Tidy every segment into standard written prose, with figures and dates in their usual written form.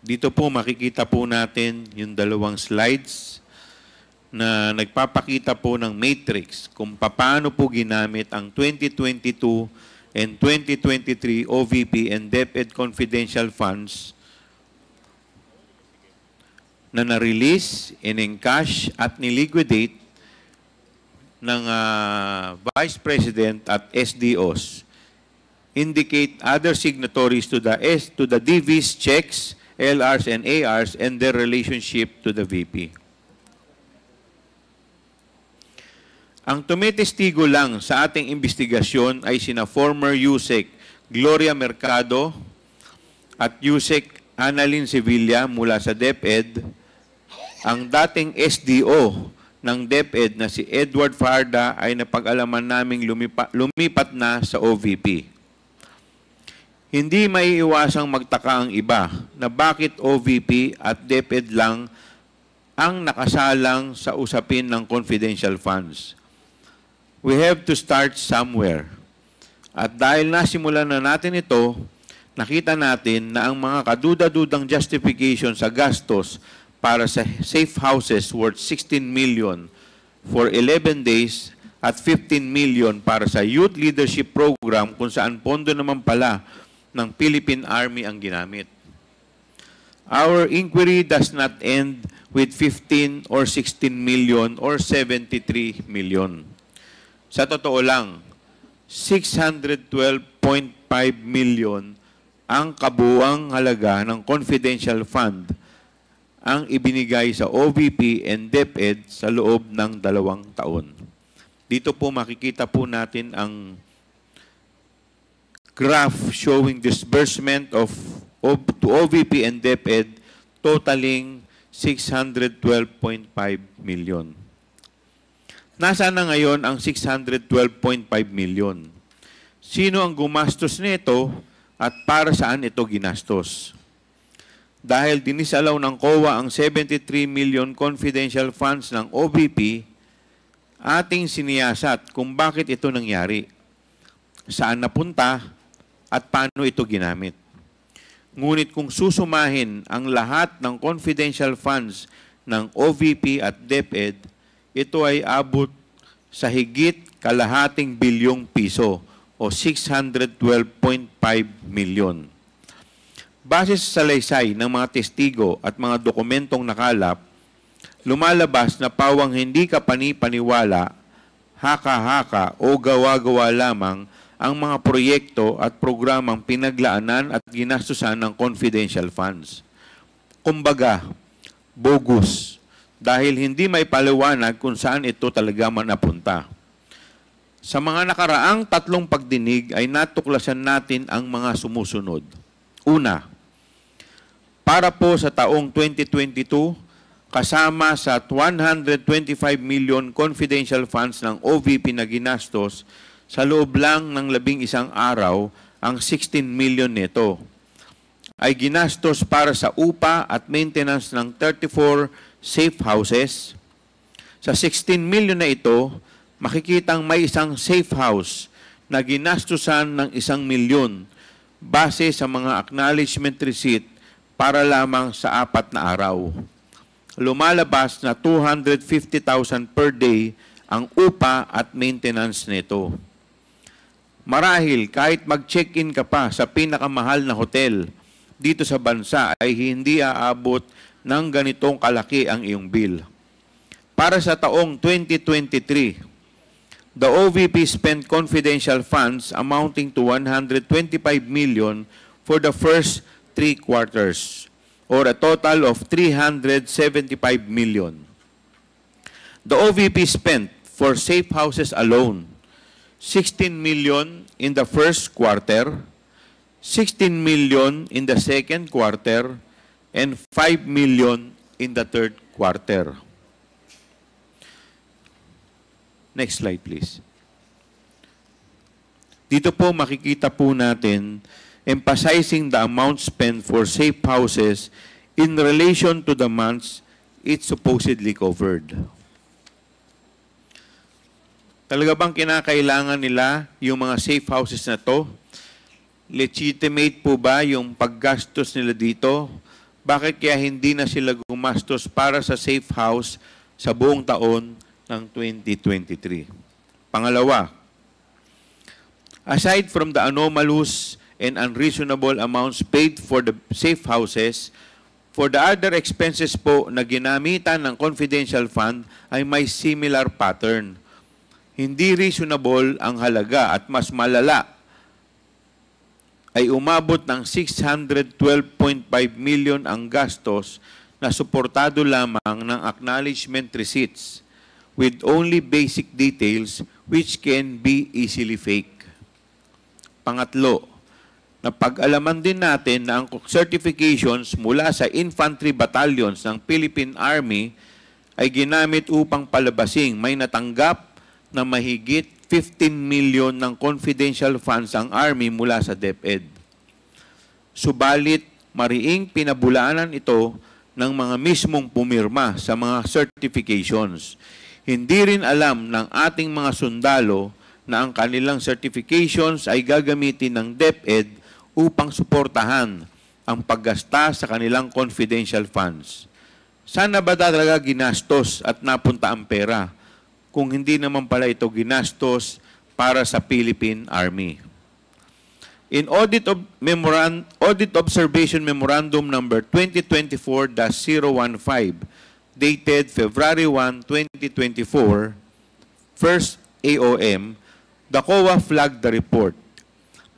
Dito po makikita po natin yung dalawang slides na nagpapakita po ng matrix kung paano po ginamit ang 2022 and 2023 OVP and DepEd confidential funds na na-release, in-encash at niliquidate ng Vice President at SDOs. Indicate other signatories to the DV's checks, LRs and ARs and their relationship to the VP. Ang tumitestigo lang sa ating investigasyon ay sina former USEC Gloria Mercado at USEC Annalyn Sevilla mula sa DepEd, ang dating SDO ng DepEd na si Edward Farda ay napag-alaman naming lumipat na sa OVP. Hindi maiiwasang magtaka ang iba na bakit OVP at DepEd lang ang nakasalang sa usapin ng confidential funds. We have to start somewhere. At dahil nasimulan na natin ito, nakita natin na ang mga kaduda-dudang justification sa gastos para sa safe houses worth 16 million for 11 days at 15 million para sa youth leadership program kung saan pondo naman pala ng Philippine Army ang ginamit. Our inquiry does not end with 15 or 16 million or 73 million. Sa totoo lang, 612.5 million ang kabuuang halaga ng confidential fund ang ibinigay sa OVP and DepEd sa loob ng 2 taon. Dito po makikita po natin ang graph showing disbursement to OVP and DepEd totaling 612.5 million. Nasaan na ngayon ang 612.5 million? Sino ang gumastos nito at para saan ito ginastos? Dahil dinisalaw ng COA ang 73 million confidential funds ng OVP, ating siniyasat kung bakit ito nangyari, saan napunta, at paano ito ginamit. Ngunit kung susumahin ang lahat ng confidential funds ng OVP at DepEd, ito ay abot sa higit kalahating bilyong piso o 612.5 million. Base sa salaysay ng mga testigo at mga dokumentong nakalap, lumalabas na pawang hindi ka panipaniwala, haka-haka o gawa-gawa lamang ang mga proyekto at programang pinaglaanan at ginastusan ng confidential funds. Kumbaga, bogus, dahil hindi may paliwanag kung saan ito talaga napunta. Sa mga nakaraang 3 pagdinig ay natuklasan natin ang mga sumusunod. Una, para po sa taong 2022, kasama sa 125 million confidential funds ng OVP na ginastos, sa loob lang ng 11 araw, ang 16 million nito ay ginastos para sa upa at maintenance ng 34 safe houses. Sa 16 million na ito, makikitang may isang safe house na ginastusan ng 1 milyon base sa mga acknowledgement receipt para lamang sa 4 na araw. Lumalabas na 250,000 per day ang upa at maintenance nito. Marahil kahit mag-check-in ka pa sa pinakamahal na hotel dito sa bansa ay hindi aabot ng ganitong kalaki ang iyong bill. Para sa taong 2023, the OVP spent confidential funds amounting to 125 million for the first 3 quarters, or a total of 375 million. The OVP spent for safe houses alone 16 million in the first quarter, 16 million in the second quarter, and 5 million in the third quarter. Next slide, please. Dito po makikita po natin emphasizing the amount spent for safe houses in relation to the months it supposedly covered. Talaga bang kinakailangan nila yung mga safe houses na to? Legitimate po ba yung paggastos nila dito? bakit kaya hindi na sila gumastos para sa safe house sa buong taon ng 2023? Pangalawa, aside from the anomalous and unreasonable amounts paid for the safe houses, for the other expenses po na ginamitan ng confidential fund ay may similar pattern. Hindi reasonable ang halaga at mas malala ay umabot ng 612.5 million ang gastos na suportado lamang ng acknowledgement receipts with only basic details which can be easily fake. Pangatlo, napag-alaman din natin na ang certifications mula sa infantry battalions ng Philippine Army ay ginamit upang palabasing may natanggap na mahigit 15 million ng confidential funds ang Army mula sa DepEd. Subalit, mariing pinabulaanan ito ng mga mismong pumirma sa mga certifications. Hindi rin alam ng ating mga sundalo na ang kanilang certifications ay gagamitin ng DepEd upang suportahan ang paggasta sa kanilang confidential funds. Sana ba talaga ginastos at napunta ang pera kung hindi naman pala ito ginastos para sa Philippine Army? In Audit Observation Memorandum number 2024-015 dated February 1, 2024, first AOM, the COA flagged the report.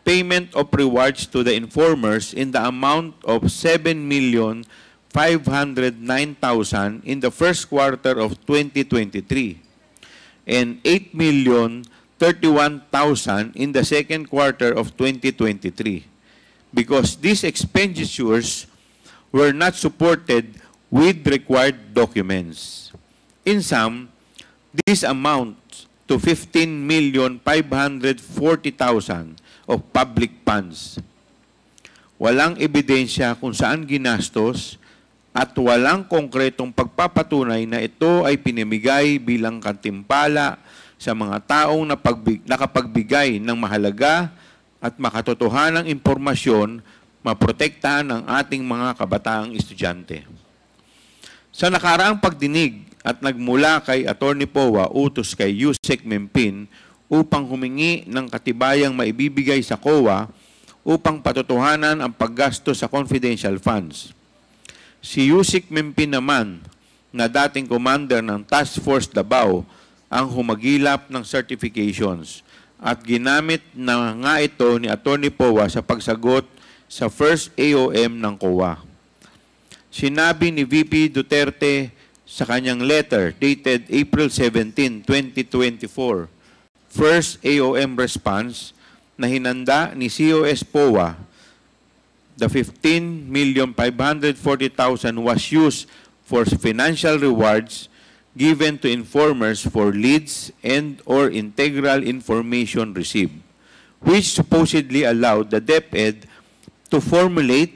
Payment of rewards to the informers in the amount of 7,509,000 in the first quarter of 2023 and 8,031,000 in the second quarter of 2023 because these expenditures were not supported with required documents. In sum, this amounts to 15,540,000 of public funds. Walang ebidensya kung saan ginastos at walang konkretong pagpapatunay na ito ay pinamigay bilang kantimpala sa mga taong nakapagbigay ng mahalaga at makatotohanang impormasyon maprotektahan ang ating mga kabataang estudyante. Sa nakaraang pagdinig at nagmula kay Atty. Powa utos kay Yusek Mempin upang humingi ng katibayang maibibigay sa COA upang patotohanan ang paggasto sa confidential funds. Si Yusek Mempin naman, na dating commander ng Task Force Davao, ang humagilap ng certifications at ginamit na nga ito ni Atty. Powa sa pagsagot sa first AOM ng COA. Sinabi ni VP Duterte sa kanyang letter dated April 17, 2024, first AOM response na hinanda ni COS Powa, the 15,540,000 was used for financial rewards given to informers for leads and or integral information received, which supposedly allowed the DepEd to formulate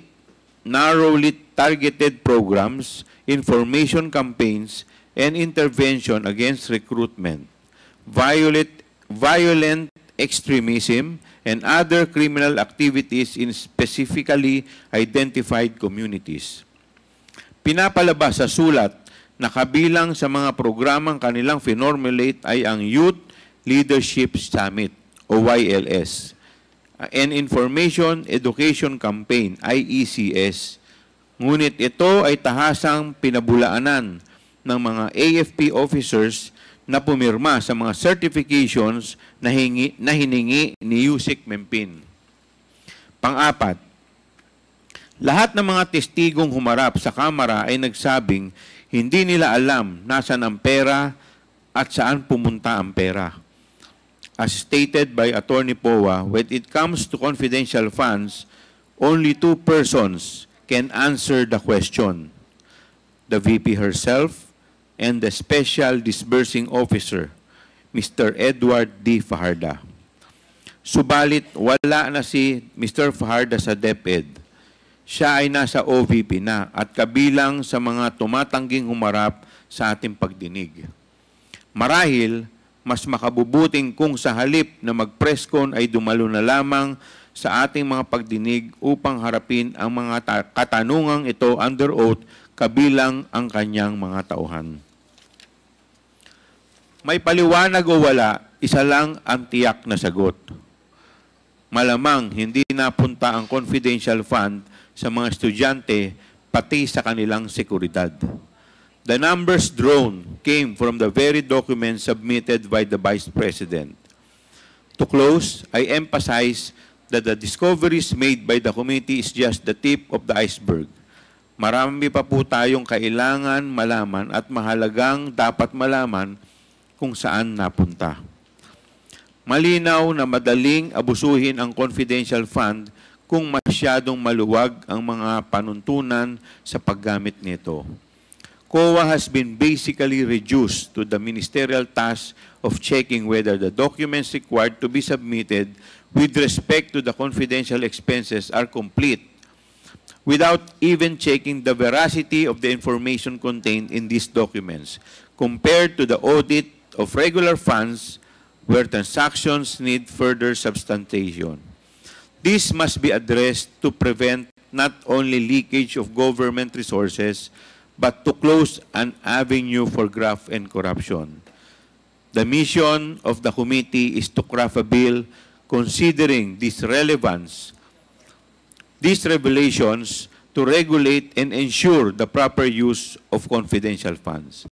narrowly targeted programs, information campaigns, and intervention against recruitment, violent extremism, and other criminal activities in specifically identified communities. Pinapalabas sa sulat na kabilang sa mga programang kanilang finormulate ay ang Youth Leadership Summit o YLS, and Information Education Campaign, IECS. Ngunit ito ay tahasang pinabulaanan ng mga AFP officers na pumirma sa mga certifications na hiningi ni Yusek Mempin. Pang-apat, lahat ng mga testigong humarap sa kamera ay nagsabing hindi nila alam nasaan ang pera at saan pumunta ang pera. As stated by Atty. Powa, when it comes to confidential funds, only two persons can answer the question, the VP herself and the Special Disbursing Officer, Mr. Edward D. Fajarda. Subalit, wala na si Mr. Fajarda sa DepEd. Siya ay nasa OVP na at kabilang sa mga tumatangging humarap sa ating pagdinig. Marahil, mas makabubuting kung sa halip na mag-presscon ay dumalo na lamang sa ating mga pagdinig upang harapin ang mga katanungang ito under oath kabilang ang kanyang mga tauhan. May paliwanag o wala, isa lang ang tiyak na sagot. Malamang hindi napunta ang confidential fund sa mga estudyante pati sa kanilang seguridad. The numbers drawn came from the very documents submitted by the Vice President. To close, I emphasize that the discoveries made by the committee is just the tip of the iceberg. Marami pa po tayong kailangan malaman at mahalagang dapat malaman kung saan napunta. Malinaw na madaling abusuhin ang confidential fund kung masyadong maluwag ang mga panuntunan sa paggamit nito. COA has been basically reduced to the ministerial task of checking whether the documents required to be submitted with respect to the confidential expenses are complete, without even checking the veracity of the information contained in these documents, compared to the audit of regular funds where transactions need further substantiation. This must be addressed to prevent not only leakage of government resources, but to close an avenue for graft and corruption. The mission of the committee is to craft a bill considering this relevance, these revelations to regulate and ensure the proper use of confidential funds.